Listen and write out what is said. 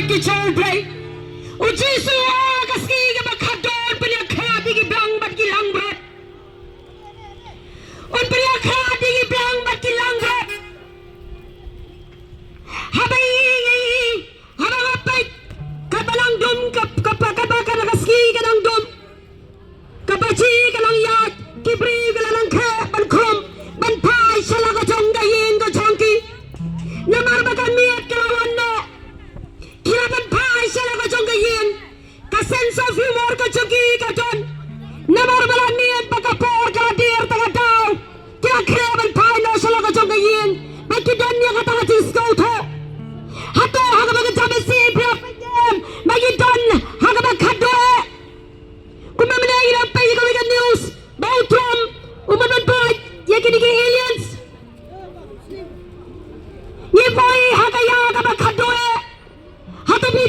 ki chobre o jisu kaski ga bakador panya khadi gi bang bat ki langbat on panya khadi gi bang bat ki langbat habai habai kabalang dum kapaka kaski ga nang dum kapachi ga nang yat kibri ga nang khe ban khom ban phai sala ga jong ga yin ga chongki namar bakan miat kelawan no kiraban phai sala ga jong ga yin ka sense of humor ka choki ka don namar balan miat baka por ka dir ta daw kira kiraban phai no sala ga jong ga yin ba ki don ya ka ta disco tho hato ha ga jabe si bra ba ki don ha ga khado umamne ira pe ga news bautrom umaman boy ye ki aliens ye boy ha ga ya ga khado ha to bi